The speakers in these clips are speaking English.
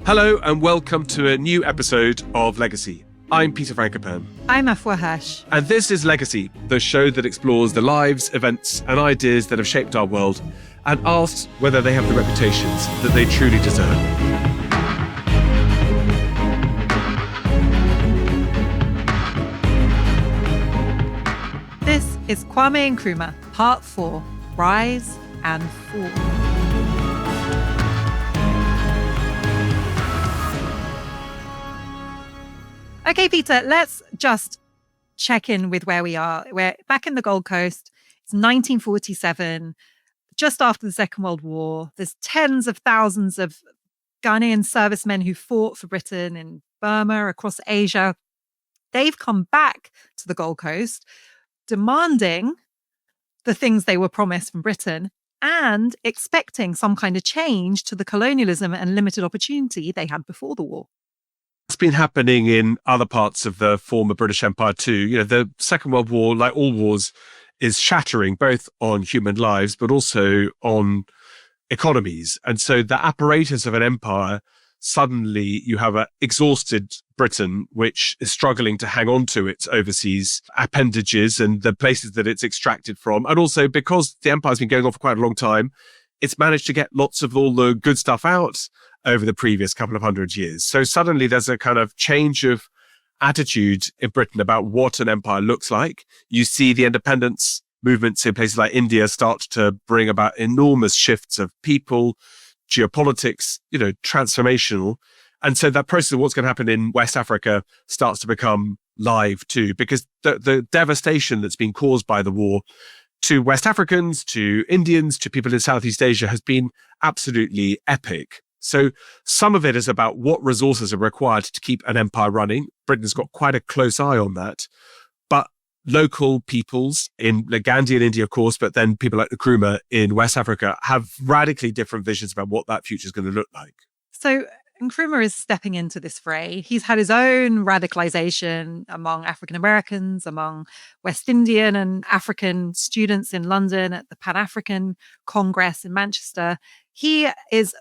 Hello and welcome to a new episode of Legacy. I'm Peter Frankopan. I'm Afua Hirsch. And this is Legacy, the show that explores the lives, events and ideas that have shaped our world and asks whether they have the reputations that they truly deserve. This is Kwame Nkrumah, Part 4, Rise and Fall. Okay, Peter, let's just check in with where we are. We're back in the Gold Coast. It's 1947, just after the Second World War. There's tens of thousands of Ghanaian servicemen who fought for Britain in Burma, across Asia. They've come back to the Gold Coast, demanding the things they were promised from Britain and expecting some kind of change to the colonialism and limited opportunity they had before the war. It's been happening in other parts of the former British Empire too. You know, the Second World War, like all wars, is shattering both on human lives, but also on economies. And so the apparatus of an empire, suddenly you have an exhausted Britain, which is struggling to hang on to its overseas appendages and the places that it's extracted from. And also because the empire's been going on for quite a long time, it's managed to get lots of all the good stuff out over the previous couple of hundred years. So suddenly there's a kind of change of attitude in Britain about what an empire looks like. You see the independence movements in places like India start to bring about enormous shifts of people, geopolitics, transformational. And so that process of what's going to happen in West Africa starts to become live too, because the devastation that's been caused by the war to West Africans, to Indians, to people in Southeast Asia has been absolutely epic. So some of it is about what resources are required to keep an empire running. Britain's got quite a close eye on that. But local peoples in Gandhi in India, of course, but then people like Nkrumah in West Africa have radically different visions about what that future is going to look like. So Nkrumah is stepping into this fray. He's had his own radicalization among African Americans, among West Indian and African students in London at the Pan-African Congress in Manchester. He is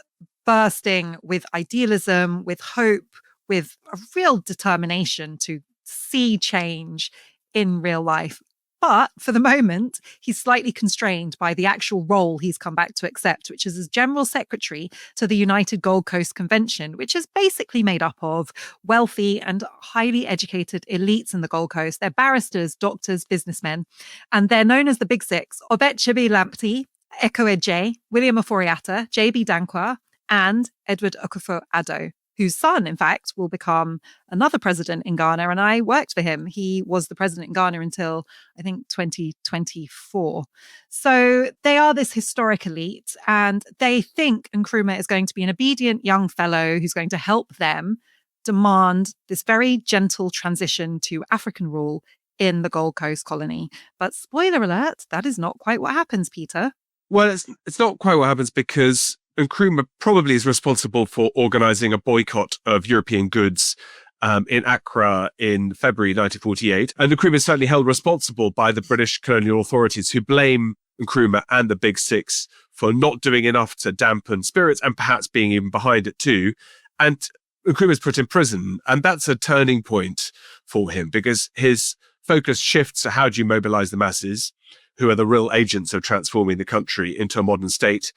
bursting with idealism, with hope, with a real determination to see change in real life. But for the moment, he's slightly constrained by the actual role he's come back to accept, which is as General Secretary to the United Gold Coast Convention, which is basically made up of wealthy and highly educated elites in the Gold Coast. They're barristers, doctors, businessmen, and they're known as the Big Six: Obetsebi Lamptey, Eko Eje, William Ofori-Atta, J.B. Dankwa, and Edward Akufo-Addo, whose son, in fact, will become another president in Ghana. And I worked for him. He was the president in Ghana until, I think, 2024. So they are this historic elite, and they think Nkrumah is going to be an obedient young fellow who's going to help them demand this very gentle transition to African rule in the Gold Coast colony. But spoiler alert, that is not quite what happens, Peter. Well, it's not quite what happens, because Nkrumah probably is responsible for organizing a boycott of European goods in Accra in February 1948. And Nkrumah is certainly held responsible by the British colonial authorities, who blame Nkrumah and the Big Six for not doing enough to dampen spirits and perhaps being even behind it too. And Nkrumah is put in prison. And that's a turning point for him, because his focus shifts to how do you mobilize the masses, who are the real agents of transforming the country into a modern state.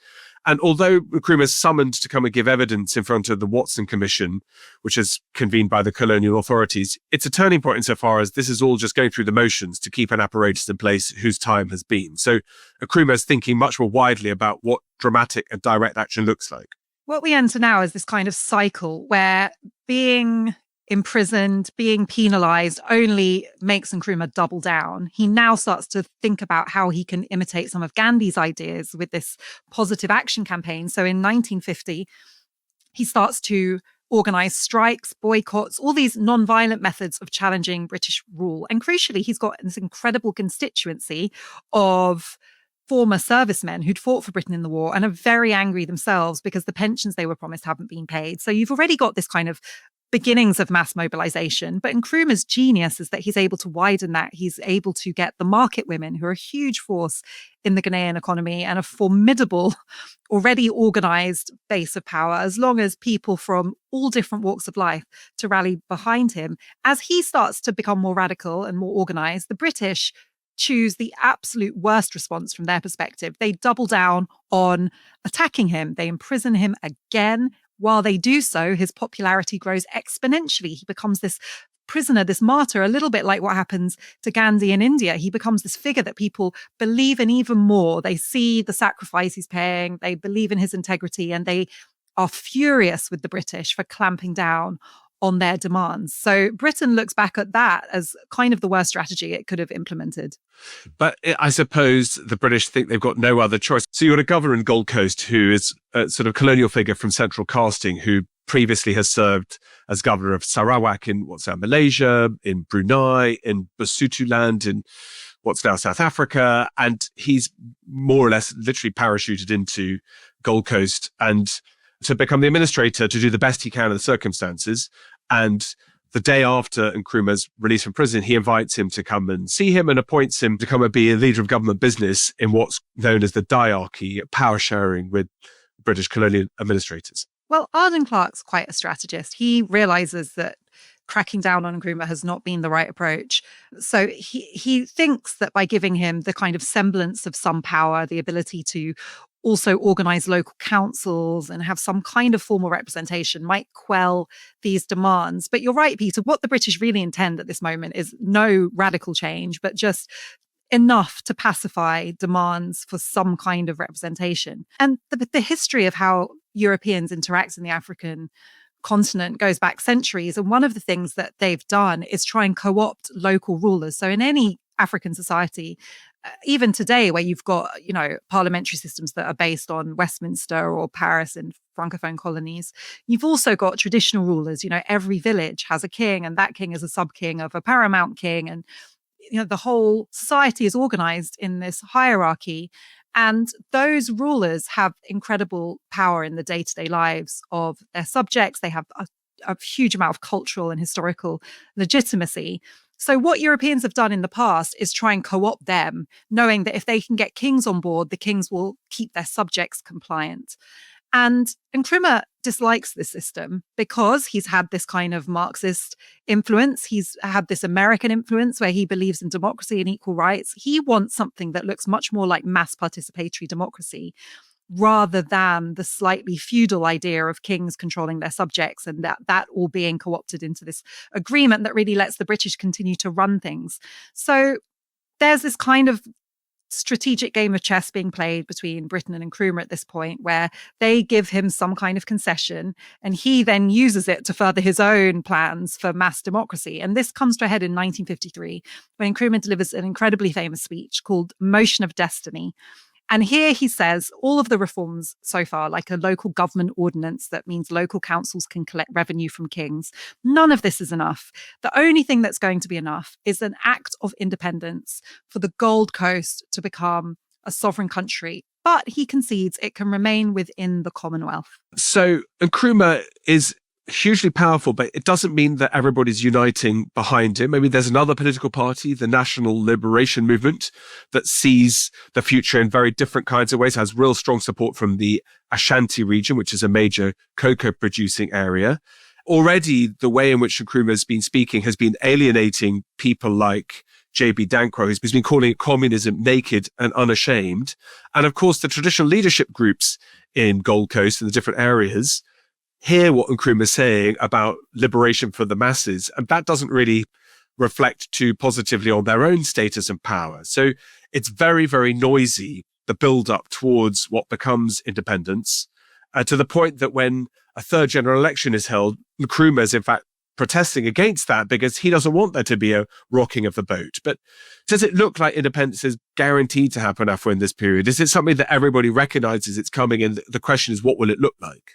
And although Nkrumah is summoned to come and give evidence in front of the Watson Commission, which is convened by the colonial authorities, it's a turning point insofar as this is all just going through the motions to keep an apparatus in place whose time has been. So Nkrumah is thinking much more widely about what dramatic and direct action looks like. What we enter now is this kind of cycle where being imprisoned, being penalized only makes Nkrumah double down. He now starts to think about how he can imitate some of Gandhi's ideas with this positive action campaign. So in 1950, he starts to organize strikes, boycotts, all these non-violent methods of challenging British rule. And crucially, he's got this incredible constituency of former servicemen who'd fought for Britain in the war and are very angry themselves because the pensions they were promised haven't been paid. So you've already got this kind of beginnings of mass mobilization. But Nkrumah's genius is that he's able to widen that. He's able to get the market women, who are a huge force in the Ghanaian economy and a formidable, already organized base of power, as long as people from all different walks of life to rally behind him. As he starts to become more radical and more organized, the British choose the absolute worst response from their perspective. They double down on attacking him. They imprison him again. While they do so, his popularity grows exponentially. He becomes this prisoner, this martyr, a little bit like what happens to Gandhi in India. He becomes this figure that people believe in even more. They see the sacrifice he's paying, they believe in his integrity, and they are furious with the British for clamping down on their demands. So Britain looks back at that as kind of the worst strategy it could have implemented. But I suppose the British think they've got no other choice. So you've got a governor in Gold Coast who is a sort of colonial figure from central casting, who previously has served as governor of Sarawak in what's now Malaysia, in Brunei, in Basutoland, in what's now South Africa. And he's more or less literally parachuted into Gold Coast and to become the administrator, to do the best he can in the circumstances. And the day after Nkrumah's release from prison, he invites him to come and see him and appoints him to come and be a leader of government business in what's known as the diarchy, power sharing with British colonial administrators. Well, Arden Clark's quite a strategist. He realizes that cracking down on Nkrumah has not been the right approach. So he thinks that by giving him the kind of semblance of some power, the ability to also organize local councils and have some kind of formal representation might quell these demands. But you're right, Peter, what the British really intend at this moment is no radical change, but just enough to pacify demands for some kind of representation. And the history of how Europeans interact in the African continent goes back centuries. And one of the things that they've done is try and co-opt local rulers. So in any African society, even today, where you've got, parliamentary systems that are based on Westminster or Paris in Francophone colonies, you've also got traditional rulers. Every village has a king, and that king is a sub-king of a paramount king. And, the whole society is organized in this hierarchy. And those rulers have incredible power in the day-to-day lives of their subjects. They have a huge amount of cultural and historical legitimacy. So what Europeans have done in the past is try and co-opt them, knowing that if they can get kings on board, the kings will keep their subjects compliant. And Nkrumah dislikes this system because he's had this kind of Marxist influence. He's had this American influence where he believes in democracy and equal rights. He wants something that looks much more like mass participatory democracy, rather than the slightly feudal idea of kings controlling their subjects and that all being co-opted into this agreement that really lets the British continue to run things. So there's this kind of strategic game of chess being played between Britain and Nkrumah at this point, where they give him some kind of concession and he then uses it to further his own plans for mass democracy. And this comes to a head in 1953 when Nkrumah delivers an incredibly famous speech called Motion of Destiny. And here he says all of the reforms so far, like a local government ordinance that means local councils can collect revenue from kings, none of this is enough. The only thing that's going to be enough is an act of independence for the Gold Coast to become a sovereign country. But he concedes it can remain within the Commonwealth. So Nkrumah is hugely powerful, but it doesn't mean that everybody's uniting behind him. Maybe there's another political party, the National Liberation Movement, that sees the future in very different kinds of ways, has real strong support from the Ashanti region, which is a major cocoa producing area. Already, the way in which Nkrumah has been speaking has been alienating people like J.B. Dankwa, who's been calling it communism naked and unashamed. And of course, the traditional leadership groups in Gold Coast and the different areas hear what Nkrumah is saying about liberation for the masses, and that doesn't really reflect too positively on their own status and power. So it's very, very noisy, the build-up towards what becomes independence, to the point that when a third general election is held, Nkrumah is in fact protesting against that because he doesn't want there to be a rocking of the boat. But does it look like independence is guaranteed to happen, Afua, in this period? Is it something that everybody recognizes it's coming, and the question is, what will it look like?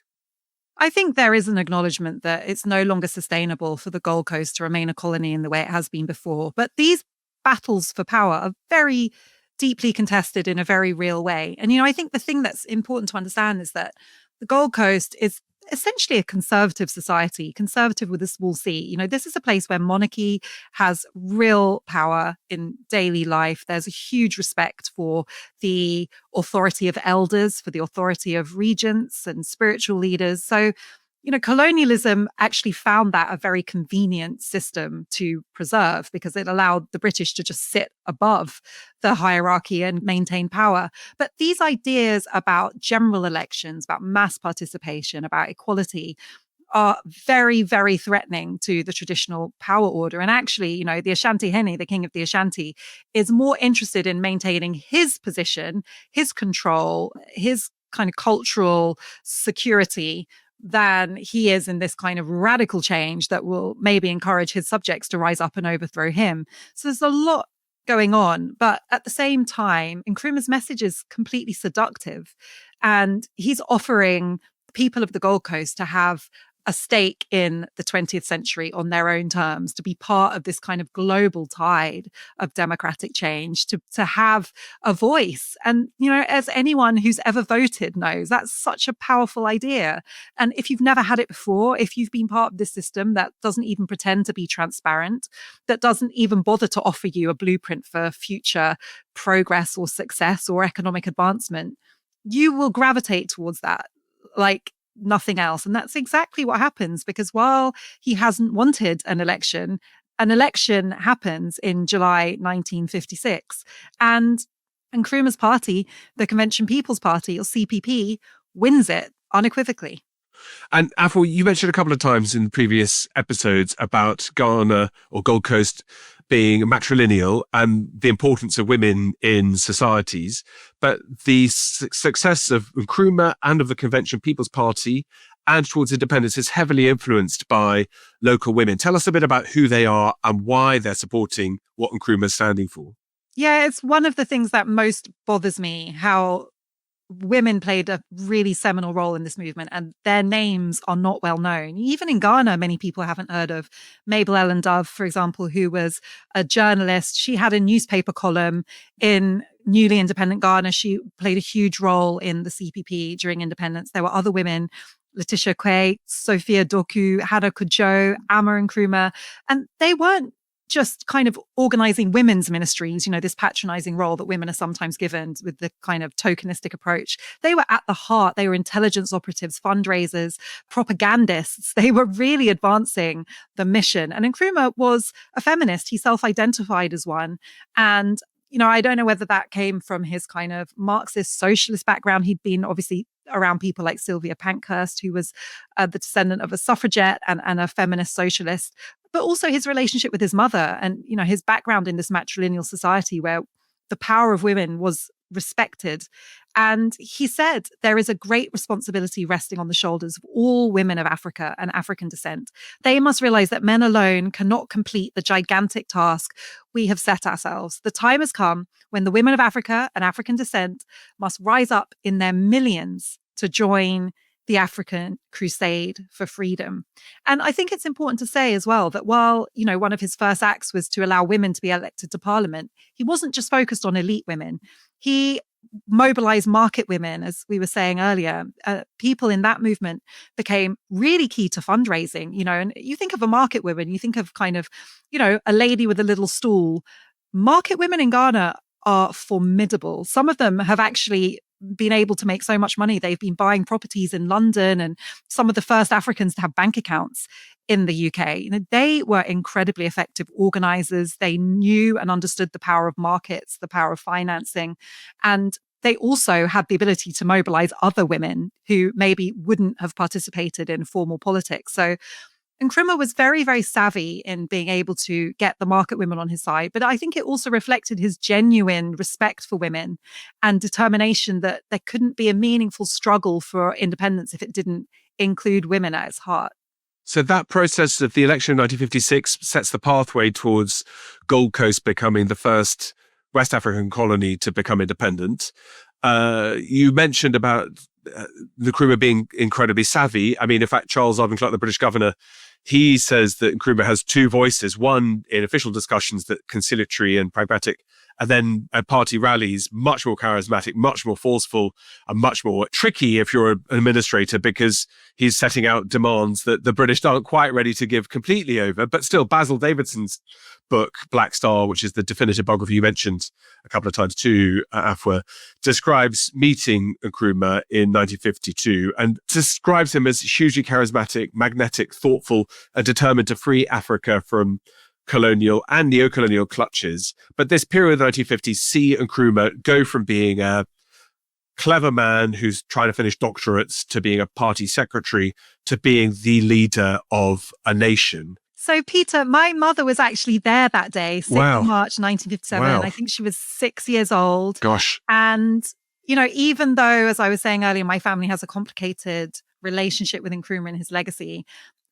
I think there is an acknowledgement that it's no longer sustainable for the Gold Coast to remain a colony in the way it has been before. But these battles for power are very deeply contested in a very real way. And, I think the thing that's important to understand is that the Gold Coast is essentially a conservative society, conservative with a small c. This is a place where monarchy has real power in daily life. There's a huge respect for the authority of elders, for the authority of regents and spiritual leaders. So, colonialism actually found that a very convenient system to preserve because it allowed the British to just sit above the hierarchy and maintain power. But these ideas about general elections, about mass participation, about equality are very, very threatening to the traditional power order. And actually, the Ashanti Hene, the king of the Ashanti, is more interested in maintaining his position, his control, his kind of cultural security than he is in this kind of radical change that will maybe encourage his subjects to rise up and overthrow him. So there's a lot going on. But at the same time, Nkrumah's message is completely seductive. And he's offering people of the Gold Coast to have a stake in the 20th century on their own terms, to be part of this kind of global tide of democratic change, to have a voice. And, as anyone who's ever voted knows, that's such a powerful idea. And if you've never had it before, if you've been part of this system that doesn't even pretend to be transparent, that doesn't even bother to offer you a blueprint for future progress or success or economic advancement, you will gravitate towards that like nothing else. And that's exactly what happens, because while he hasn't wanted an election happens in July 1956. And Nkrumah's party, the Convention People's Party, or CPP, wins it unequivocally. And Afua, you mentioned a couple of times in previous episodes about Ghana or Gold Coast being matrilineal and the importance of women in societies. But the success of Nkrumah and of the Convention People's Party and towards independence is heavily influenced by local women. Tell us a bit about who they are and why they're supporting what Nkrumah is standing for. Yeah, it's one of the things that most bothers me, how women played a really seminal role in this movement, and their names are not well known. Even in Ghana, many people haven't heard of Mabel Ellen Dove, for example, who was a journalist. She had a newspaper column in newly independent Ghana. She played a huge role in the CPP during independence. There were other women, Letitia Quay, Sophia Doku, Hannah Kudjo, Amma Nkrumah, and they weren't just kind of organizing women's ministries, this patronizing role that women are sometimes given with the kind of tokenistic approach. They were at the heart. They were intelligence operatives, fundraisers, propagandists. They were really advancing the mission. And Nkrumah was a feminist. He self-identified as one. And I don't know whether that came from his kind of Marxist socialist background. He'd been obviously around people like Sylvia Pankhurst, who was the descendant of a suffragette and a feminist socialist, but also his relationship with his mother and, his background in this matrilineal society where the power of women was respected. And he said there is a great responsibility resting on the shoulders of all women of Africa and African descent. They must realize that men alone cannot complete the gigantic task we have set ourselves. The time has come when the women of Africa and African descent must rise up in their millions to join the African crusade for freedom. And I think it's important to say as well that while, one of his first acts was to allow women to be elected to parliament, he wasn't just focused on elite women. He mobilized market women, as we were saying earlier. People in that movement became really key to fundraising, and you think of a market woman, you think of kind of, a lady with a little stool. Market women in Ghana are formidable. Some of them have actually been able to make so much money. They've been buying properties in London and some of the first Africans to have bank accounts in the UK. They were incredibly effective organizers. They knew and understood the power of markets, the power of financing. And they also had the ability to mobilize other women who maybe wouldn't have participated in formal politics. So Nkrumah was very, very savvy in being able to get the market women on his side. But I think it also reflected his genuine respect for women and determination that there couldn't be a meaningful struggle for independence if it didn't include women at its heart. So that process of the election of 1956 sets the pathway towards Gold Coast becoming the first West African colony to become independent. You mentioned about Nkrumah being incredibly savvy. I mean, in fact, Charles Arvin Clark, the British governor, he says that Nkrumah has two voices, one in official discussions, that conciliatory and pragmatic, And then at party rallies, much more charismatic, much more forceful, and much more tricky if you're an administrator, because he's setting out demands that the British aren't quite ready to give completely over. But still, Basil Davidson's book, Black Star, which is the definitive biography you mentioned a couple of times too, Afua, describes meeting Nkrumah in 1952 and describes him as hugely charismatic, magnetic, thoughtful, and determined to free Africa from colonial and neo-colonial clutches. But this period of the 1950s see Nkrumah go from being a clever man who's trying to finish doctorates to being a party secretary to being the leader of a nation. So, Peter, my mother was actually there that day, 6th of March, 1957. Wow. I think she was 6 years old. Gosh. And, you know, even though, as I was saying earlier, my family has a complicated relationship with Nkrumah and his legacy,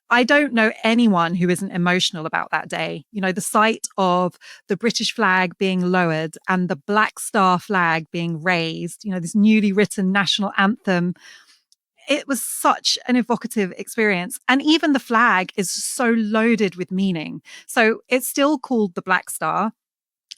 I don't know anyone who isn't emotional about that day. You know, the sight of the British flag being lowered and the Black Star flag being raised, you know, this newly written national anthem. It was such an evocative experience. And even the flag is so loaded with meaning. So it's still called the Black Star.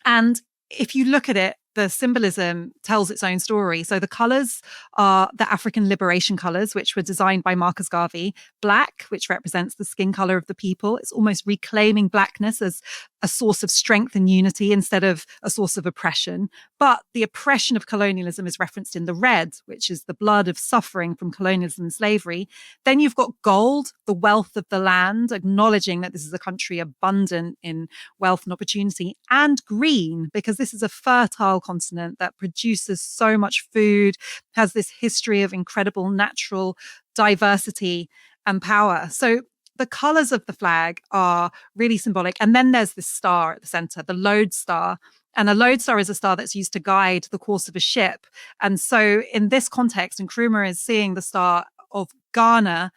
And if you look at it, the symbolism tells its own story. So the colors are the African liberation colors, which were designed by Marcus Garvey. Black, which represents the skin color of the people. It's almost reclaiming blackness as a source of strength and unity instead of a source of oppression. But the oppression of colonialism is referenced in the red, which is the blood of suffering from colonialism and slavery. Then you've got gold, the wealth of the land, acknowledging that this is a country abundant in wealth and opportunity, and green, because this is a fertile continent that produces so much food, has this history of incredible natural diversity and power. So the colors of the flag are really symbolic. And then there's this star at the center, the lodestar. And a lodestar is a star that's used to guide the course of a ship. And so in this context, Nkrumah is seeing the star of Ghana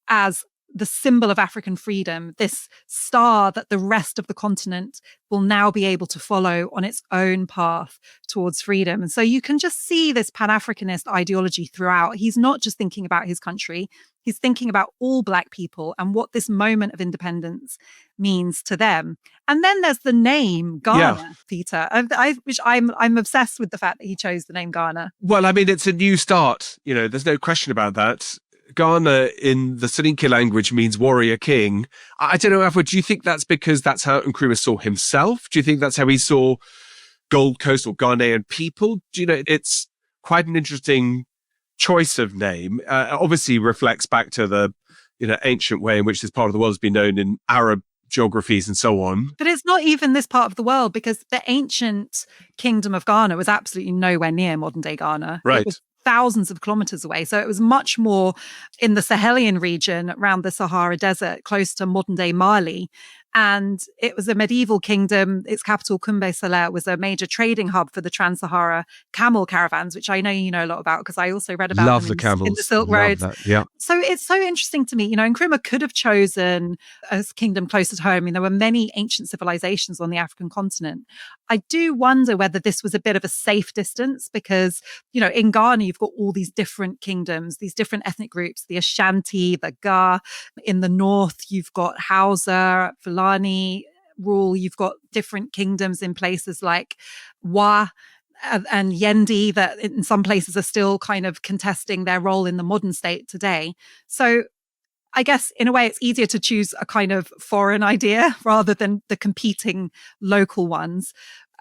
as the symbol of African freedom, this star that the rest of the continent will now be able to follow on its own path towards freedom. And so you can just see this Pan-Africanist ideology throughout. He's not just thinking about his country, he's thinking about all Black people and what this moment of independence means to them. And then there's the name Ghana, Peter, which I'm obsessed with the fact that he chose the name Ghana. Well, I mean, it's a new start. You know, there's no question about that. Ghana in the Soninke language means warrior king. I don't know, Afua, do you think that's because that's how Nkrumah saw himself? Do you think that's how he saw Gold Coast or Ghanaian people? Do you know, it's quite an interesting choice of name. Obviously reflects back to the, you know, ancient way in which this part of the world has been known in Arab geographies and so on. But it's not even this part of the world, because the ancient kingdom of Ghana was absolutely nowhere near modern day Ghana. Right. It was thousands of kilometers away. So it was much more in the Sahelian region around the Sahara Desert, close to modern day Mali. And it was a medieval kingdom. Its capital, Kumbe Saleh, was a major trading hub for the Trans-Sahara camel caravans, which I know you know a lot about because I also read about Love them the camels. in the Silk Road. Yeah. So it's so interesting to me. You know, Nkrumah could have chosen a kingdom closer to home. I mean, there were many ancient civilizations on the African continent. I do wonder whether this was a bit of a safe distance because, you know, in Ghana, you've got all these different kingdoms, these different ethnic groups, the Ashanti, the Ga. In the north, you've got Hausa, Fulani rule. You've got different kingdoms in places like Wa and Yendi that in some places are still kind of contesting their role in the modern state today. So I guess in a way it's easier to choose a kind of foreign idea rather than the competing local ones.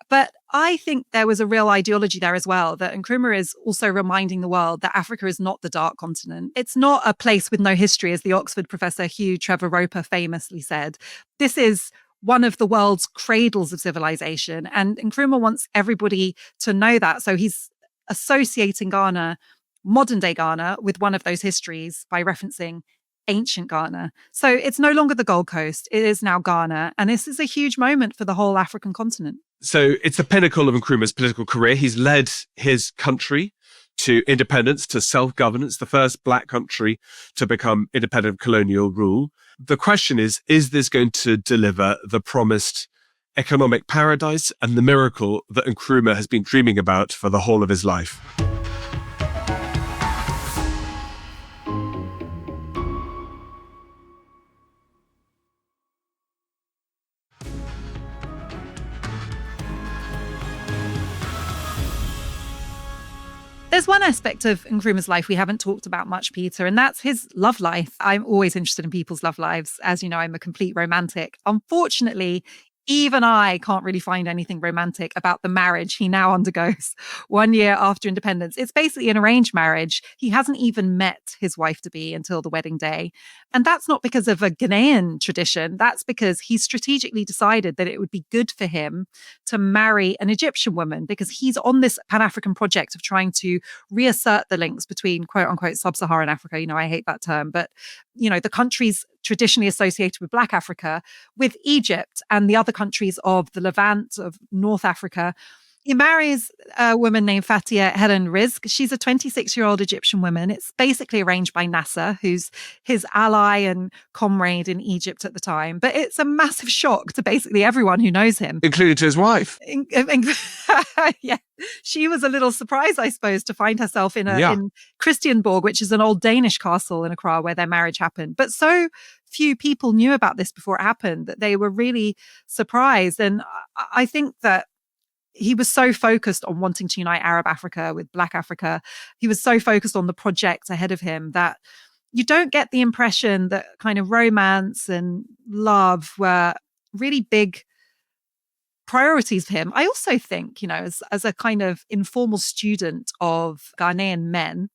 But I think there was a real ideology there as well, that Nkrumah is also reminding the world that Africa is not the dark continent. It's not a place with no history, as the Oxford professor Hugh Trevor Roper famously said. This is one of the world's cradles of civilization. And Nkrumah wants everybody to know that. So he's associating Ghana, modern day Ghana, with one of those histories by referencing ancient Ghana. So it's no longer the Gold Coast. It is now Ghana. And this is a huge moment for the whole African continent. So it's the pinnacle of Nkrumah's political career. He's led his country to independence, to self-governance, the first Black country to become independent of colonial rule. The question is this going to deliver the promised economic paradise and the miracle that Nkrumah has been dreaming about for the whole of his life? There's one aspect of Nkrumah's life we haven't talked about much, Peter, and that's his love life. I'm always interested in people's love lives. As you know, I'm a complete romantic. Unfortunately, even I can't really find anything romantic about the marriage he now undergoes 1 year after independence. It's basically an arranged marriage. He hasn't even met his wife-to-be until the wedding day. And that's not because of a Ghanaian tradition. That's because he strategically decided that it would be good for him to marry an Egyptian woman, because he's on this Pan-African project of trying to reassert the links between quote unquote sub-Saharan Africa. I hate that term, but the countries traditionally associated with Black Africa, with Egypt and the other countries of the Levant, of North Africa. He marries a woman named Fatia Helen Rizk. She's a 26-year-old Egyptian woman. It's basically arranged by Nasser, who's his ally and comrade in Egypt at the time. But it's a massive shock to basically everyone who knows him. Including to his wife. Yeah. She was a little surprised, I suppose, to find herself in Christianborg, which is an old Danish castle in Accra where their marriage happened. But so few people knew about this before it happened that they were really surprised. And I think that he was so focused on wanting to unite Arab Africa with Black Africa. He was so focused on the project ahead of him that you don't get the impression that kind of romance and love were really big priorities for him. I also think, as a kind of informal student of Ghanaian men,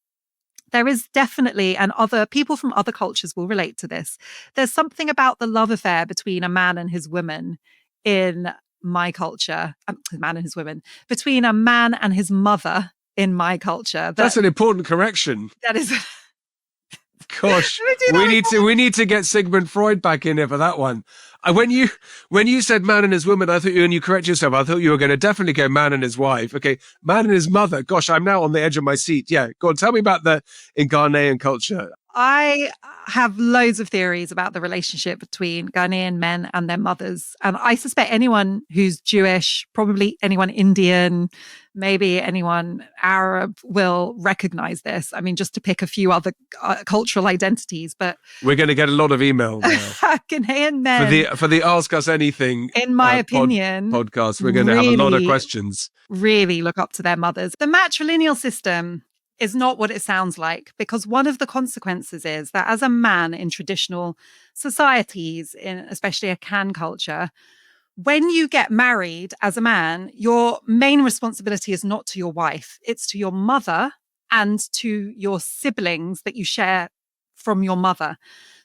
there is definitely, and other people from other cultures will relate to this, there's something about the love affair between a man and his woman in my culture, between a man and his mother in my culture. That's an important correction. That is. Gosh, we need to get Sigmund Freud back in here for that one. When you said man and his woman, I thought and you correct yourself, I thought you were going to definitely go man and his wife. Okay, man and his mother. Gosh, I'm now on the edge of my seat. Yeah, go on, tell me about in Ghanaian culture. I have loads of theories about the relationship between Ghanaian men and their mothers. And I suspect anyone who's Jewish, probably anyone Indian, maybe anyone Arab will recognize this. I mean, just to pick a few other cultural identities, but we're going to get a lot of email now. Ghanaian men for the Ask Us Anything, in my opinion, podcast. We're going to have a lot of questions. Really look up to their mothers. The matrilineal system is not what it sounds like, because one of the consequences is that as a man in traditional societies, especially a Kan culture, when you get married as a man, your main responsibility is not to your wife, it's to your mother and to your siblings that you share from your mother.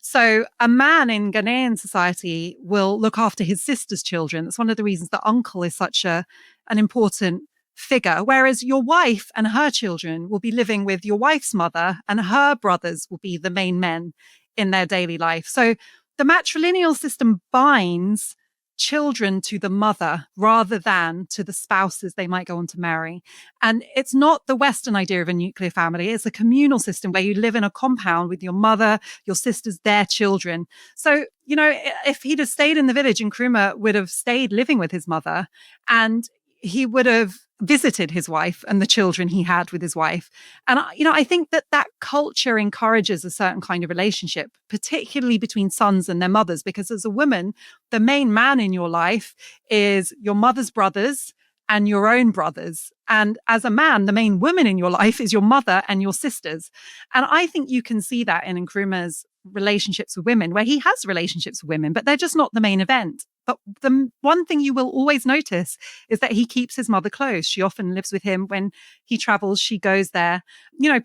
So a man in Ghanaian society will look after his sister's children. That's one of the reasons that uncle is such an important figure, whereas your wife and her children will be living with your wife's mother, and her brothers will be the main men in their daily life. So the matrilineal system binds children to the mother rather than to the spouses they might go on to marry. And it's not the Western idea of a nuclear family. It's a communal system where you live in a compound with your mother, your sisters, their children. So, if he'd have stayed in the village, Nkrumah would have stayed living with his mother, and he would have visited his wife and the children he had with his wife. And, I think that culture encourages a certain kind of relationship, particularly between sons and their mothers, because as a woman, the main man in your life is your mother's brothers and your own brothers. And as a man, the main woman in your life is your mother and your sisters. And I think you can see that in Nkrumah's relationships with women, where he has relationships with women, but they're just not the main event. But the one thing you will always notice is that he keeps his mother close. She often lives with him. When he travels, she goes there.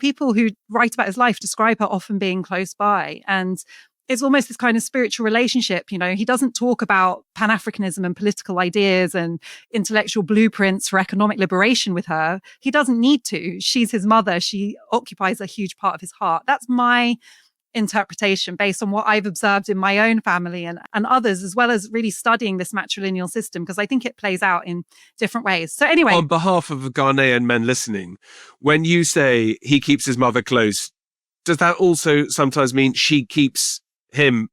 People who write about his life describe her often being close by. And it's almost this kind of spiritual relationship. He doesn't talk about Pan-Africanism and political ideas and intellectual blueprints for economic liberation with her. He doesn't need to. She's his mother. She occupies a huge part of his heart. That's my interpretation based on what I've observed in my own family and others, as well as really studying this matrilineal system, because I think it plays out in different ways. So anyway, on behalf of the Ghanaian men listening, when you say he keeps his mother close, does that also sometimes mean she keeps him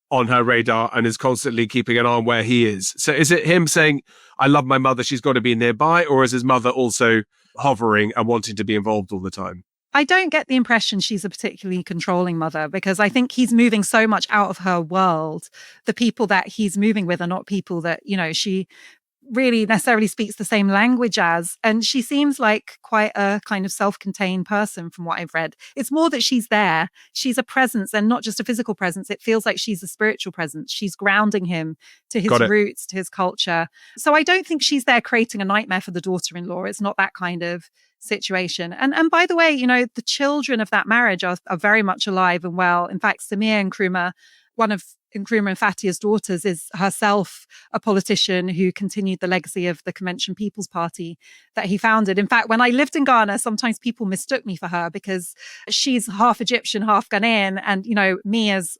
on her radar and is constantly keeping an eye on where he is? So is it him saying, I love my mother, she's got to be nearby, or is his mother also hovering and wanting to be involved all the time? I don't get the impression she's a particularly controlling mother, because I think he's moving so much out of her world. The people that he's moving with are not people that, she really necessarily speaks the same language as. And she seems like quite a kind of self-contained person from what I've read. It's more that she's there. She's a presence, and not just a physical presence. It feels like she's a spiritual presence. She's grounding him to his roots, to his culture. So I don't think she's there creating a nightmare for the daughter-in-law. It's not that kind of situation. And by the way, the children of that marriage are very much alive and well. In fact, Samir Nkrumah, one of Nkrumah and Fatia's daughters, is herself a politician who continued the legacy of the Convention People's Party that he founded. In fact, when I lived in Ghana, sometimes people mistook me for her because she's half Egyptian, half Ghanaian. And, me as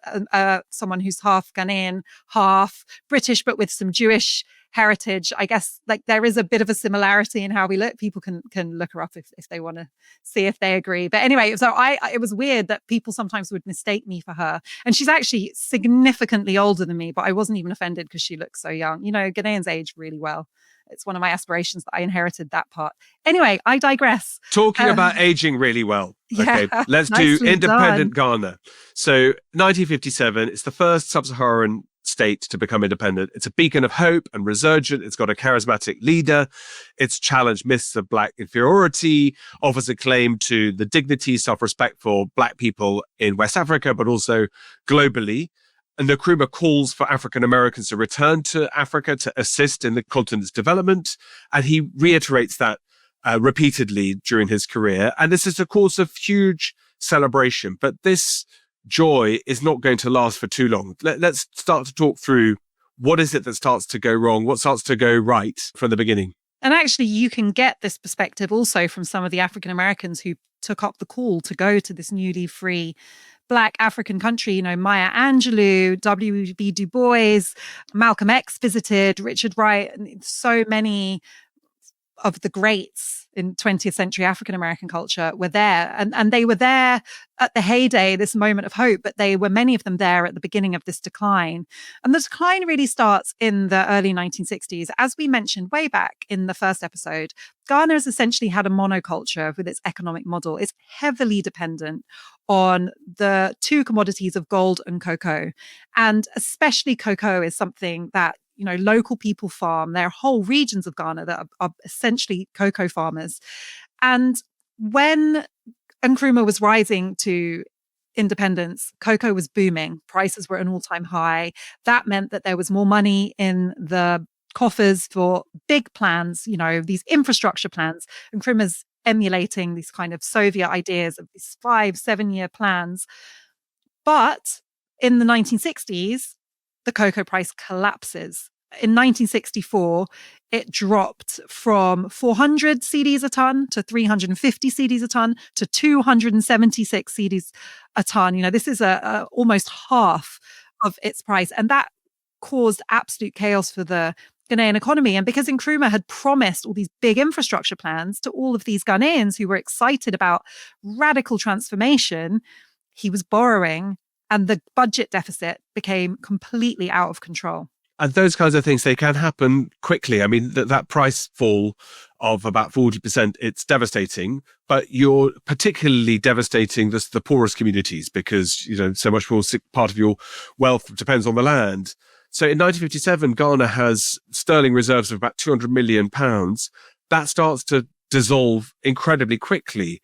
someone who's half Ghanaian, half British, but with some Jewish heritage, I guess like there is a bit of a similarity in how we look. People can look her up if they want to see if they agree. But anyway, so it was weird that people sometimes would mistake me for her. And she's actually significantly older than me, but I wasn't even offended because she looks so young. Ghanaians age really well. It's one of my aspirations that I inherited that part. Anyway, I digress. Talking about aging really well. Okay, let's do independent Ghana. So 1957, it's the first sub-Saharan state to become independent. It's a beacon of hope and resurgent. It's got a charismatic leader. It's challenged myths of Black inferiority, offers a claim to the dignity, self-respect for Black people in West Africa, but also globally. And Nkrumah calls for African Americans to return to Africa to assist in the continent's development. And he reiterates that repeatedly during his career. And this is a cause of huge celebration. But this joy is not going to last for too long. Let's start to talk through what is it that starts to go wrong, what starts to go right from the beginning. And actually, you can get this perspective also from some of the African Americans who took up the call to go to this newly free Black African country. Maya Angelou, W.B. Du Bois, Malcolm X visited, Richard Wright, and so many of the greats in 20th century African American culture were there. And they were there at the heyday, this moment of hope, but many of them there at the beginning of this decline. And the decline really starts in the early 1960s. As we mentioned way back in the first episode, Ghana has essentially had a monoculture with its economic model. It's heavily dependent on the two commodities of gold and cocoa. And especially cocoa is something that local people farm. There are whole regions of Ghana that are essentially cocoa farmers. And when Nkrumah was rising to independence, cocoa was booming. Prices were at an all-time high. That meant that there was more money in the coffers for big plans, these infrastructure plans. Nkrumah's emulating these kind of Soviet ideas of these 5-7 year plans. But in the 1960s, the cocoa price collapses. In 1964, it dropped from 400 cedis a ton to 350 cedis a ton to 276 cedis a ton. This is almost half of its price. And that caused absolute chaos for the Ghanaian economy. And because Nkrumah had promised all these big infrastructure plans to all of these Ghanaians who were excited about radical transformation, he was borrowing. And the budget deficit became completely out of control. And those kinds of things, they can happen quickly. I mean, that price fall of about 40%, it's devastating, but you're particularly devastating the poorest communities because, so much more part of your wealth depends on the land. So in 1957, Ghana has sterling reserves of about £200 million. That starts to dissolve incredibly quickly.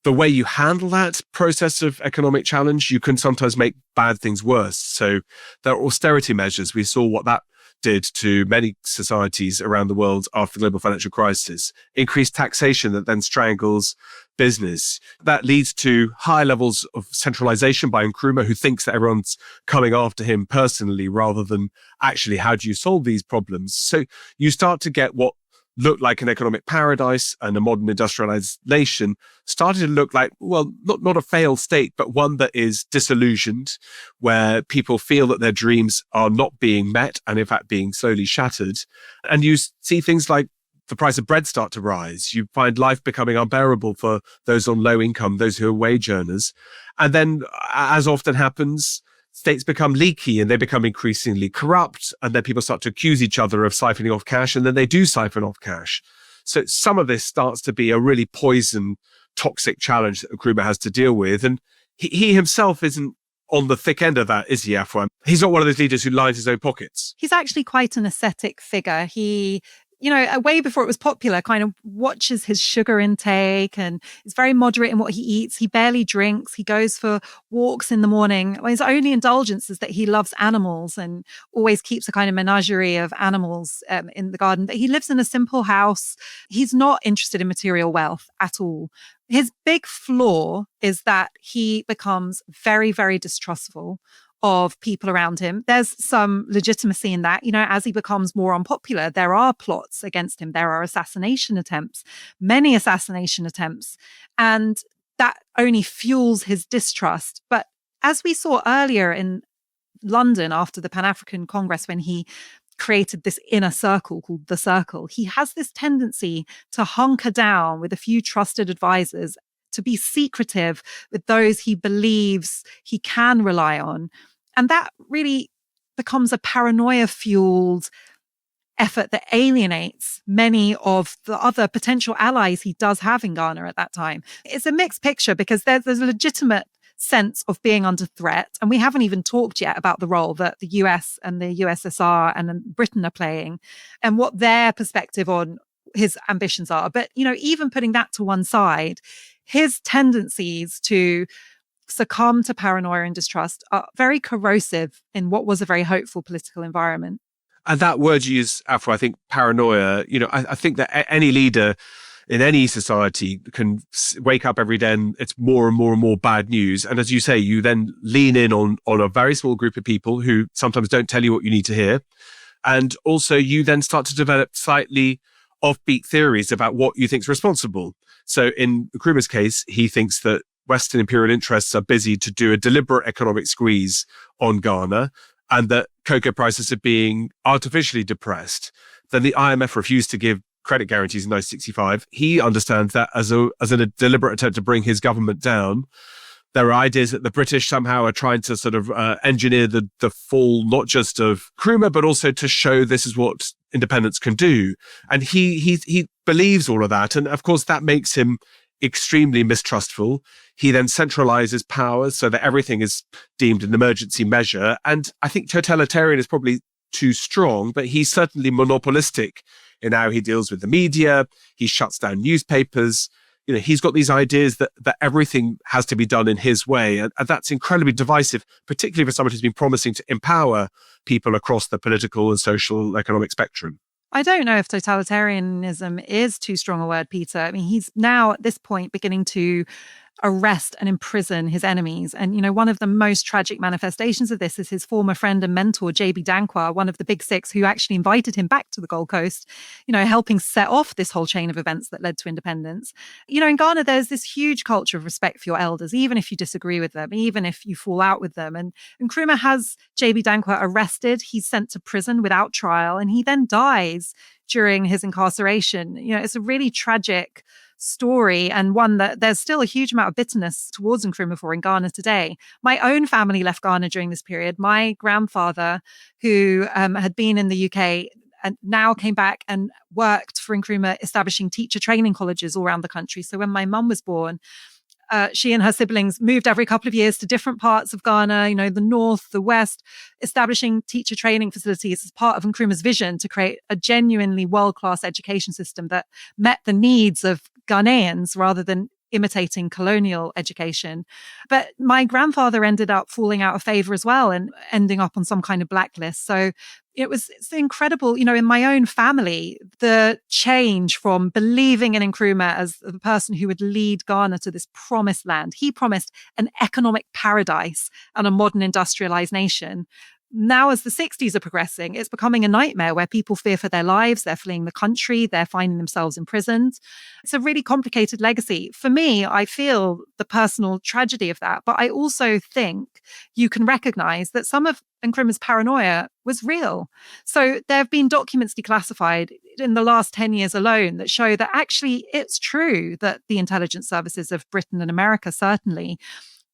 The way you handle that process of economic challenge, you can sometimes make bad things worse. So there are austerity measures. We saw what that did to many societies around the world after the global financial crisis. Increased taxation that then strangles business. That leads to high levels of centralization by Nkrumah, who thinks that everyone's coming after him personally rather than actually how do you solve these problems. So you start to get what looked like an economic paradise and a modern industrialization started to look like, well, not a failed state, but one that is disillusioned, where people feel that their dreams are not being met and in fact being slowly shattered. And you see things like the price of bread start to rise. You find life becoming unbearable for those on low income, those who are wage earners. And then, as often happens, states become leaky and they become increasingly corrupt. And then people start to accuse each other of siphoning off cash, and then they do siphon off cash. So some of this starts to be a really poison, toxic challenge that Nkrumah has to deal with. And he himself isn't on the thick end of that, is he, Afua? He's not one of those leaders who lines his own pockets. He's actually quite an ascetic figure. He, way before it was popular, kind of watches his sugar intake and is very moderate in what he eats. He barely drinks. He goes for walks in the morning. His only indulgence is that he loves animals and always keeps a kind of menagerie of animals in the garden. But he lives in a simple house. He's not interested in material wealth at all. His big flaw is that he becomes very, very distrustful of people around him. There's some legitimacy in that. As he becomes more unpopular, there are plots against him. There are assassination attempts, many assassination attempts. And that only fuels his distrust. But as we saw earlier in London after the Pan-African Congress, when he created this inner circle called the Circle, he has this tendency to hunker down with a few trusted advisors, to be secretive with those he believes he can rely on. And that really becomes a paranoia-fueled effort that alienates many of the other potential allies he does have in Ghana at that time. It's a mixed picture because there's a legitimate sense of being under threat. And we haven't even talked yet about the role that the US and the USSR and Britain are playing and what their perspective on his ambitions are. But, even putting that to one side, his tendencies to succumb to paranoia and distrust are very corrosive in what was a very hopeful political environment. And that word you use, Afua, I think paranoia, I think that any leader in any society can wake up every day and it's more and more and more bad news. And as you say, you then lean in on a very small group of people who sometimes don't tell you what you need to hear. And also you then start to develop slightly offbeat theories about what you think is responsible. So in Nkrumah's case, he thinks that Western imperial interests are busy to do a deliberate economic squeeze on Ghana and that cocoa prices are being artificially depressed. Then the IMF refused to give credit guarantees in 1965. He understands that as a deliberate attempt to bring his government down. There are ideas that the British somehow are trying to sort of engineer the fall, not just of Nkrumah, but also to show this is what independence can do. And he believes all of that. And of course, that makes him extremely mistrustful. He then centralizes powers so that everything is deemed an emergency measure. And I think totalitarian is probably too strong, but he's certainly monopolistic in how he deals with the media. He shuts down newspapers. He's got these ideas that everything has to be done in his way. And that's incredibly divisive, particularly for someone who's been promising to empower people across the political and social economic spectrum. I don't know if totalitarianism is too strong a word, Peter. I mean, he's now at this point beginning to arrest and imprison his enemies. And, one of the most tragic manifestations of this is his former friend and mentor, J.B. Dankwa, one of the big six who actually invited him back to the Gold Coast, helping set off this whole chain of events that led to independence. In Ghana, there's this huge culture of respect for your elders, even if you disagree with them, even if you fall out with them. And Nkrumah has J.B. Dankwa arrested. He's sent to prison without trial, and he then dies during his incarceration. It's a really tragic story and one that there's still a huge amount of bitterness towards Nkrumah for in Ghana today. My own family left Ghana during this period. My grandfather, who had been in the UK and now came back and worked for Nkrumah, establishing teacher training colleges all around the country. So when my mum was born, she and her siblings moved every couple of years to different parts of Ghana, the north, the west, establishing teacher training facilities as part of Nkrumah's vision to create a genuinely world-class education system that met the needs of Ghanaians rather than imitating colonial education. But my grandfather ended up falling out of favor as well and ending up on some kind of blacklist. So it's incredible, in my own family, the change from believing in Nkrumah as the person who would lead Ghana to this promised land. He promised an economic paradise and a modern industrialized nation. Now, as the 60s are progressing, it's becoming a nightmare where people fear for their lives. They're fleeing the country. They're finding themselves imprisoned. It's a really complicated legacy. For me, I feel the personal tragedy of that. But I also think you can recognize that some of Nkrumah's paranoia was real. So there have been documents declassified in the last 10 years alone that show that actually it's true that the intelligence services of Britain and America certainly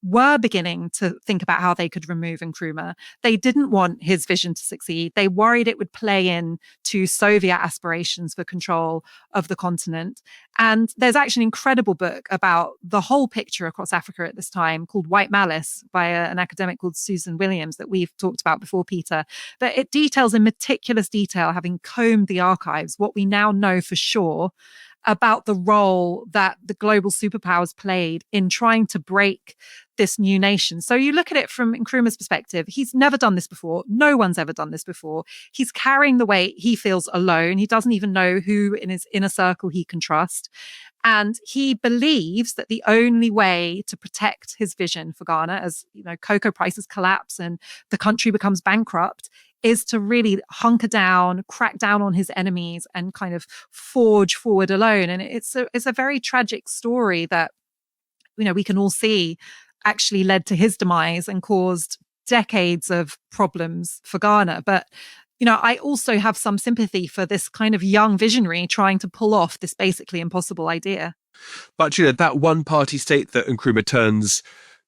were beginning to think about how they could remove Nkrumah. They didn't want his vision to succeed. They worried it would play in to Soviet aspirations for control of the continent. And there's actually an incredible book about the whole picture across Africa at this time called White Malice by an academic called Susan Williams that we've talked about before, Peter. But it details in meticulous detail, having combed the archives, what we now know for sure about the role that the global superpowers played in trying to break this new nation. So you look at it from Nkrumah's perspective, he's never done this before. No one's ever done this before. He's carrying the weight. He feels alone. He doesn't even know who in his inner circle he can trust. And he believes that the only way to protect his vision for Ghana, as cocoa prices collapse and the country becomes bankrupt, is to really hunker down, crack down on his enemies, and kind of forge forward alone. And it's a very tragic story that we can all see actually led to his demise and caused decades of problems for Ghana. But I also have some sympathy for this kind of young visionary trying to pull off this basically impossible idea. But that one-party state that Nkrumah turns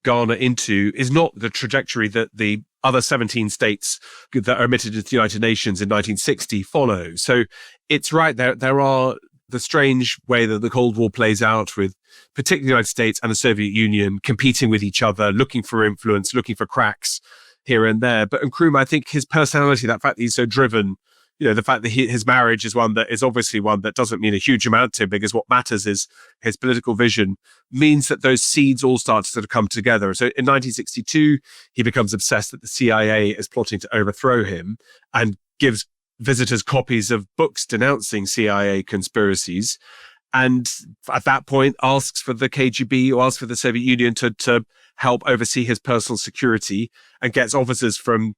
Ghana into is not the trajectory that the other 17 states that are admitted into the United Nations in 1960 follow. So it's right, there are the strange way that the Cold War plays out, with particularly the United States and the Soviet Union competing with each other, looking for influence, looking for cracks here and there. But Nkrumah, I think his personality, that fact that he's so driven, the fact that his marriage is one that is obviously one that doesn't mean a huge amount to him, because what matters is his political vision, means that those seeds all start to sort of come together. So in 1962, he becomes obsessed that the CIA is plotting to overthrow him, and gives visitors copies of books denouncing CIA conspiracies. And at that point asks for the KGB or asks for the Soviet Union to help oversee his personal security, and gets officers from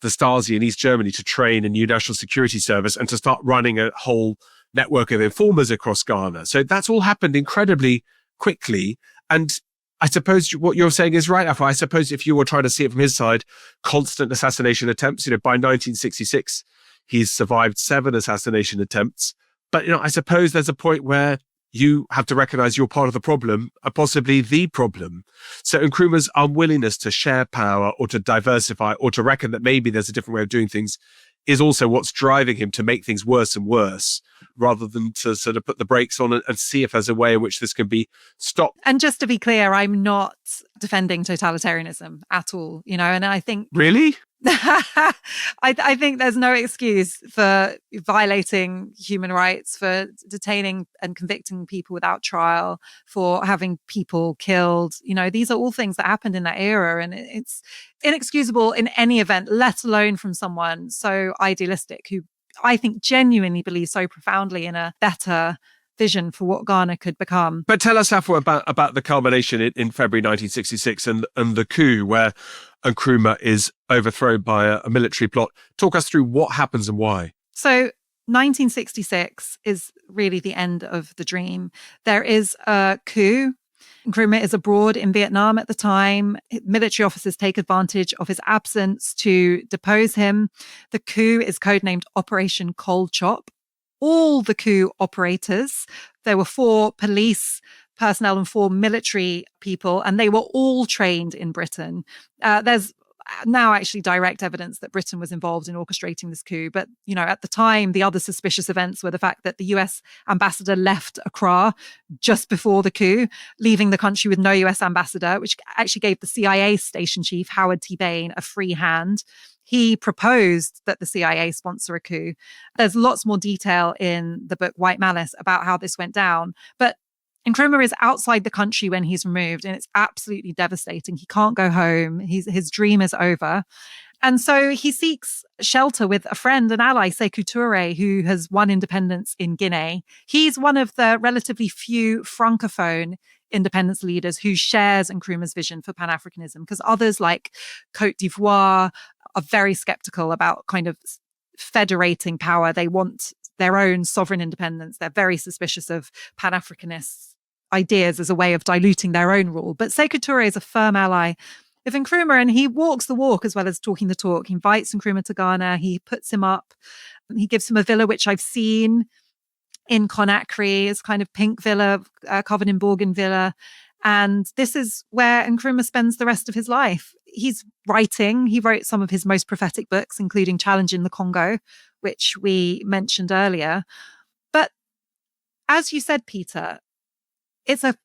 the Stasi in East Germany to train a new national security service and to start running a whole network of informers across Ghana. So that's all happened incredibly quickly. And I suppose what you're saying is right, Afua. I suppose if you were trying to see it from his side, constant assassination attempts, by 1966, he's survived 7 assassination attempts. But, I suppose there's a point where you have to recognize you're part of the problem, or possibly the problem. So Nkrumah's unwillingness to share power or to diversify or to reckon that maybe there's a different way of doing things is also what's driving him to make things worse and worse, rather than to sort of put the brakes on and see if there's a way in which this can be stopped. And just to be clear, I'm not defending totalitarianism at all, and I think... Really? I think there's no excuse for violating human rights, for detaining and convicting people without trial, for having people killed. These are all things that happened in that era, and it's inexcusable in any event, let alone from someone so idealistic who I think genuinely believes so profoundly in a better vision for what Ghana could become. But tell us, Afua, about the culmination in February 1966 and the coup where Nkrumah is overthrown by a military plot. Talk us through what happens and why. So 1966 is really the end of the dream. There is a coup. Nkrumah is abroad in Vietnam at the time. Military officers take advantage of his absence to depose him. The coup is codenamed Operation Cold Chop. All the coup operators, there were 4 police personnel and 4 military people, and they were all trained in Britain. There's now actually direct evidence that Britain was involved in orchestrating this coup. But, at the time, the other suspicious events were the fact that the US ambassador left Accra just before the coup, leaving the country with no US ambassador, which actually gave the CIA station chief, Howard T. Bain, a free hand. He proposed that the CIA sponsor a coup. There's lots more detail in the book White Malice about how this went down. But Nkrumah is outside the country when he's removed, and it's absolutely devastating. He can't go home. His dream is over. And so he seeks shelter with a friend and ally, Sekou Touré, who has won independence in Guinea. He's one of the relatively few Francophone independence leaders who shares Nkrumah's vision for Pan-Africanism, because others like Côte d'Ivoire are very skeptical about kind of federating power. They want their own sovereign independence. They're very suspicious of Pan-Africanist ideas as a way of diluting their own rule. But Sekou Touré is a firm ally of Nkrumah, and he walks the walk as well as talking the talk. He invites Nkrumah to Ghana. He puts him up. He gives him a villa, which I've seen in Conakry. It's kind of pink villa, covered in bougainvillea. And this is where Nkrumah spends the rest of his life. He's writing. He wrote some of his most prophetic books, including Challenge in the Congo, which we mentioned earlier. But as you said, Peter, it's a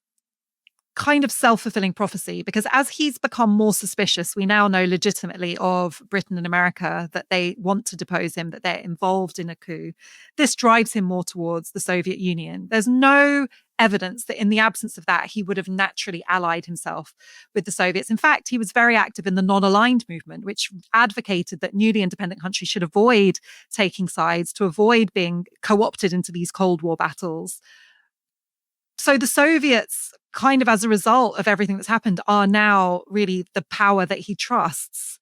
kind of self-fulfilling prophecy, because as he's become more suspicious, we now know legitimately of Britain and America that they want to depose him, that they're involved in a coup. This drives him more towards the Soviet Union. There's no evidence that in the absence of that, he would have naturally allied himself with the Soviets. In fact, he was very active in the non-aligned movement, which advocated that newly independent countries should avoid taking sides to avoid being co-opted into these Cold War battles. So the Soviets, kind of as a result of everything that's happened, are now really the power that he trusts.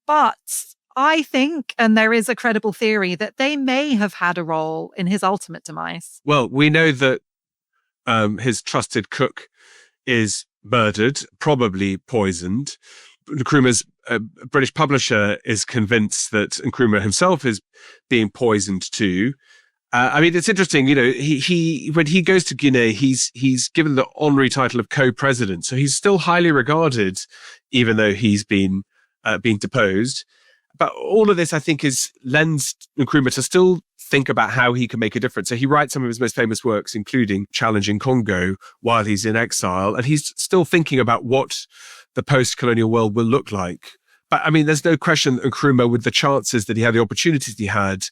But I think, and there is a credible theory, that they may have had a role in his ultimate demise. Well, we know that his trusted cook is murdered, probably poisoned. Nkrumah's British publisher is convinced that Nkrumah himself is being poisoned too. I mean, it's interesting, he when he goes to Guinea, he's given the honorary title of co-president. So he's still highly regarded, even though he's been deposed. But all of this, I think, lends Nkrumah to still think about how he can make a difference. So he writes some of his most famous works, including Challenge in Congo, while he's in exile. And he's still thinking about what the post-colonial world will look like. But I mean, there's no question that Nkrumah, with the chances that he had, the opportunities he had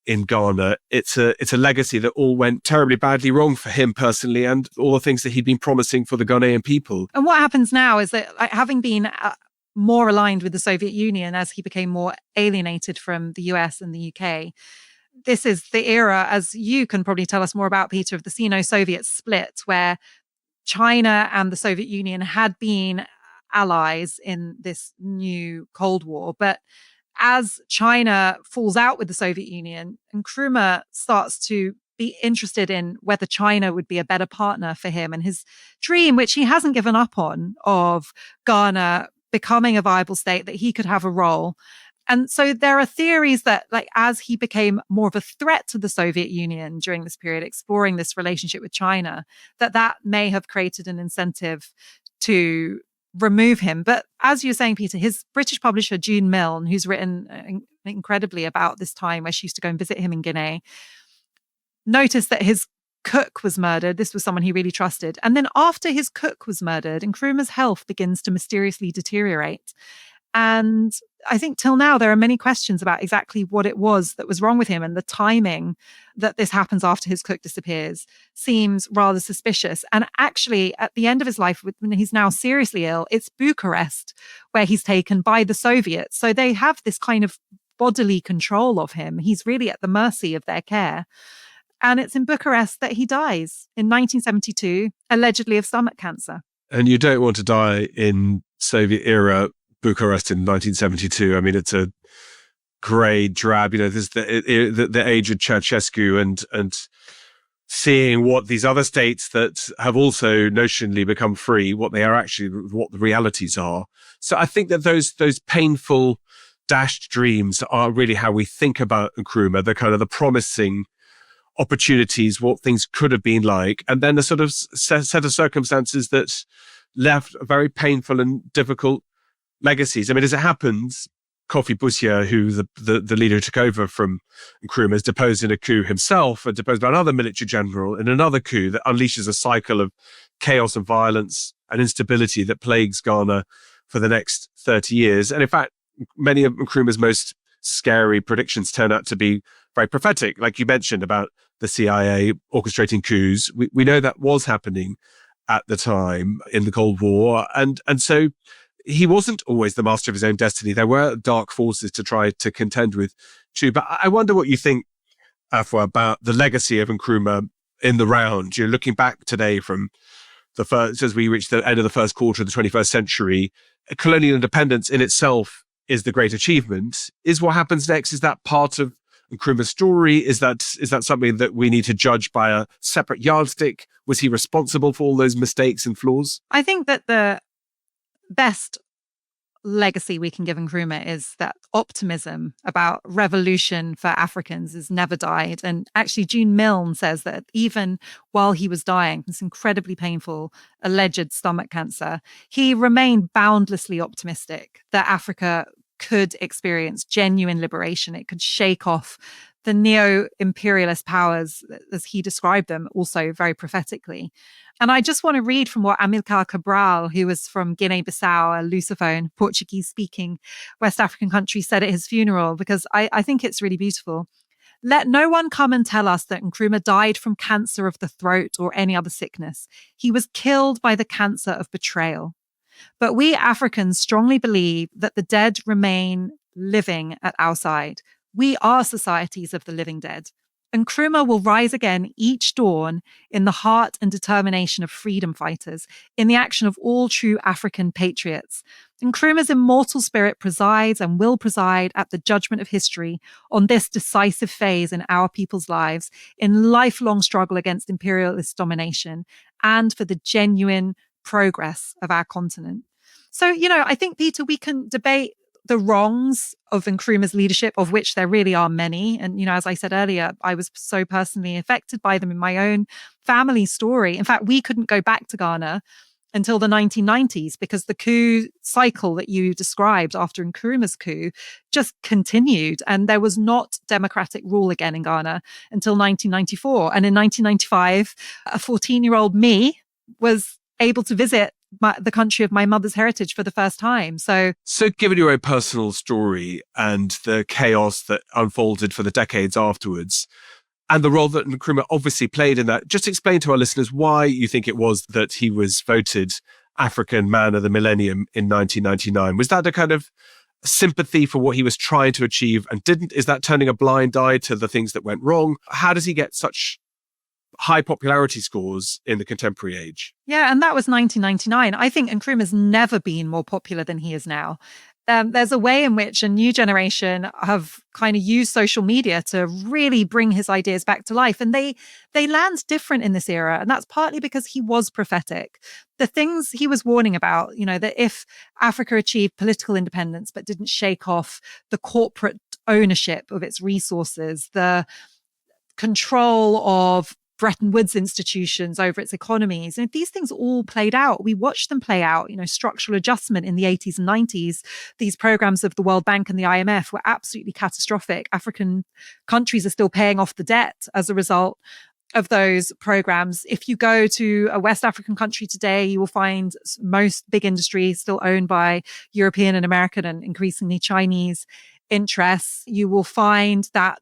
in Ghana, it's a legacy that all went terribly badly wrong for him personally, and all the things that he'd been promising for the Ghanaian people. And what happens now is that, like, having been more aligned with the Soviet Union as he became more alienated from the US and the UK, this is the era, as you can probably tell us more about, Peter, of the Sino-Soviet split, where China and the Soviet Union had been allies in this new Cold War. But as China falls out with the Soviet Union, Nkrumah starts to be interested in whether China would be a better partner for him, and his dream, which he hasn't given up on, of Ghana becoming a viable state, that he could have a role. And so there are theories that, like, as he became more of a threat to the Soviet Union during this period, exploring this relationship with China, that may have created an incentive to remove him. But as you're saying, Peter, his British publisher, June Milne, who's written incredibly about this time where she used to go and visit him in Guinea, noticed that his cook was murdered. This was someone he really trusted. And then after his cook was murdered, Nkrumah's health begins to mysteriously deteriorate. And I think till now, there are many questions about exactly what it was that was wrong with him, and the timing that this happens after his cook disappears seems rather suspicious. And actually, at the end of his life, when he's now seriously ill, it's Bucharest where he's taken by the Soviets. So they have this kind of bodily control of him. He's really at the mercy of their care. And it's in Bucharest that he dies in 1972, allegedly of stomach cancer. And you don't want to die in Soviet era Bucharest in 1972. I mean, it's a grey, drab, there's the age of Ceausescu and seeing what these other states that have also notionally become free, what they are actually, what the realities are. So I think that those painful, dashed dreams are really how we think about Nkrumah, the kind of the promising opportunities, what things could have been like, and then the sort of set of circumstances that left very painful and difficult legacies. I mean, as it happens, Kofi Busia, who the leader who took over from Nkrumah, is deposed in a coup himself, and deposed by another military general in another coup that unleashes a cycle of chaos and violence and instability that plagues Ghana for the next 30 years. And in fact, many of Nkrumah's most scary predictions turn out to be very prophetic. Like you mentioned about the CIA orchestrating coups. We know that was happening at the time in the Cold War. And so he wasn't always the master of his own destiny. There were dark forces to try to contend with too. But I wonder what you think, Afua, about the legacy of Nkrumah in the round. You're looking back today from the first, as we reach the end of the first quarter of the 21st century, colonial independence in itself is the great achievement. Is what happens next, is that part of Nkrumah's story? Is that something that we need to judge by a separate yardstick? Was he responsible for all those mistakes and flaws? I think that the best legacy we can give Nkrumah is that optimism about revolution for Africans has never died. And actually, June Milne says that even while he was dying, this incredibly painful alleged stomach cancer, he remained boundlessly optimistic that Africa could experience genuine liberation. It could shake off the neo-imperialist powers, as he described them, also very prophetically. And I just want to read from what Amilcar Cabral, who was from Guinea-Bissau, a Lusophone, Portuguese-speaking West African country, said at his funeral, because I think it's really beautiful. Let no one come and tell us that Nkrumah died from cancer of the throat or any other sickness. He was killed by the cancer of betrayal. But we Africans strongly believe that the dead remain living at our side. We are societies of the living dead. Nkrumah will rise again each dawn in the heart and determination of freedom fighters, in the action of all true African patriots. Nkrumah's immortal spirit presides and will preside at the judgment of history on this decisive phase in our people's lives, in lifelong struggle against imperialist domination and for the genuine progress of our continent. So, I think, Peter, we can debate the wrongs of Nkrumah's leadership, of which there really are many. And, as I said earlier, I was so personally affected by them in my own family story. In fact, we couldn't go back to Ghana until the 1990s because the coup cycle that you described after Nkrumah's coup just continued. And there was not democratic rule again in Ghana until 1994. And in 1995, a 14-year-old me was able to visit the country of my mother's heritage for the first time. So given your own personal story and the chaos that unfolded for the decades afterwards, and the role that Nkrumah obviously played in that, just explain to our listeners why you think it was that he was voted African Man of the Millennium in 1999. Was that a kind of sympathy for what he was trying to achieve and didn't? Is that turning a blind eye to the things that went wrong? How does he get such high popularity scores in the contemporary age? Yeah, and that was 1999. I think Nkrumah's never been more popular than he is now. There's a way in which a new generation have kind of used social media to really bring his ideas back to life. And they land different in this era. And that's partly because he was prophetic. The things he was warning about, that if Africa achieved political independence but didn't shake off the corporate ownership of its resources, the control of Bretton Woods institutions over its economies. And these things all played out. We watched them play out. Structural adjustment in the 80s and 90s. These programs of the World Bank and the IMF were absolutely catastrophic. African countries are still paying off the debt as a result of those programs. If you go to a West African country today, you will find most big industry still owned by European and American and increasingly Chinese interests. You will find that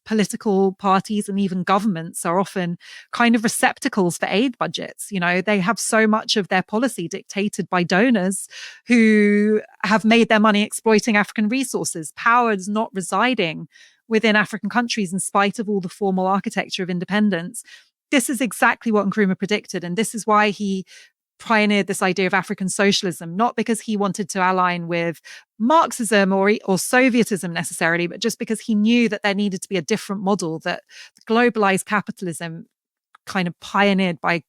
political parties and even governments are often kind of receptacles for aid budgets. They have so much of their policy dictated by donors who have made their money exploiting African resources. Power is not residing within African countries in spite of all the formal architecture of independence. This is exactly what Nkrumah predicted. And this is why he pioneered this idea of African socialism, not because he wanted to align with Marxism or Sovietism necessarily, but just because he knew that there needed to be a different model, that globalized capitalism kind of pioneered by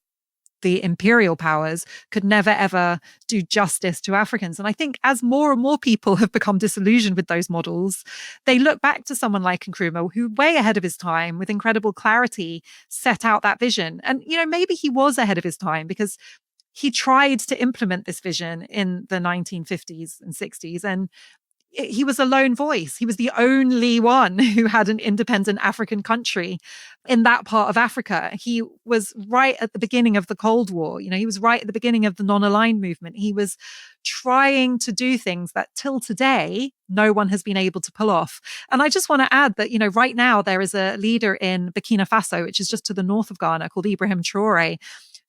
the imperial powers could never, ever do justice to Africans. And I think as more and more people have become disillusioned with those models, they look back to someone like Nkrumah, who way ahead of his time, with incredible clarity, set out that vision. And, maybe he was ahead of his time because he tried to implement this vision in the 1950s and 60s, and he was a lone voice. He was the only one who had an independent African country in that part of Africa. He was right at the beginning of the Cold War. He was right at the beginning of the non-aligned movement. He was trying to do things that till today, no one has been able to pull off. And I just want to add that, right now there is a leader in Burkina Faso, which is just to the north of Ghana, called Ibrahim Traore,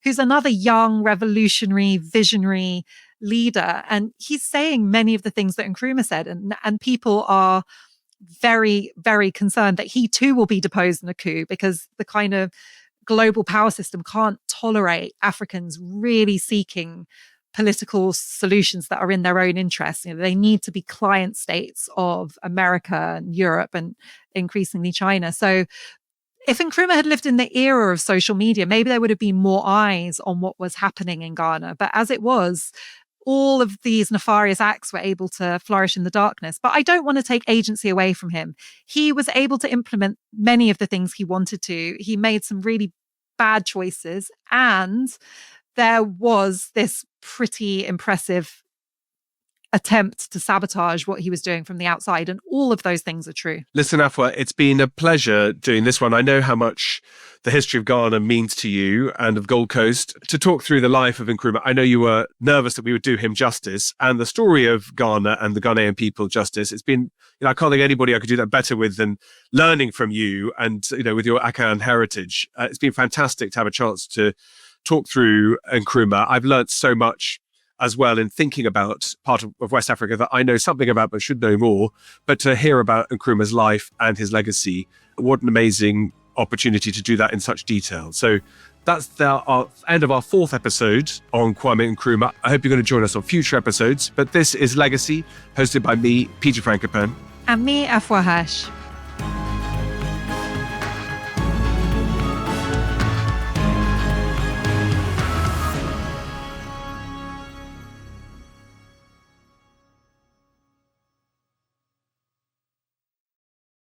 who's another young, revolutionary, visionary leader. And he's saying many of the things that Nkrumah said. And people are very, very concerned that he too will be deposed in a coup, because the kind of global power system can't tolerate Africans really seeking political solutions that are in their own interests. They need to be client states of America and Europe and increasingly China. So if Nkrumah had lived in the era of social media, maybe there would have been more eyes on what was happening in Ghana. But as it was, all of these nefarious acts were able to flourish in the darkness. But I don't want to take agency away from him. He was able to implement many of the things he wanted to. He made some really bad choices. And there was this pretty impressive attempt to sabotage what he was doing from the outside. And all of those things are true. Listen, Afua, it's been a pleasure doing this one. I know how much the history of Ghana means to you and of Gold Coast. To talk through the life of Nkrumah, I know you were nervous that we would do him justice and the story of Ghana and the Ghanaian people justice. It's been, I can't think anybody I could do that better with than learning from you and, with your Akan heritage. It's been fantastic to have a chance to talk through Nkrumah. I've learned so much as well in thinking about part of West Africa that I know something about but should know more. But to hear about Nkrumah's life and his legacy, what an amazing opportunity to do that in such detail. So that's the end of our 4th episode on Kwame Nkrumah. I hope you're going to join us on future episodes. But this is Legacy, hosted by me, Peter Frankopan. And me, Afua Hirsch.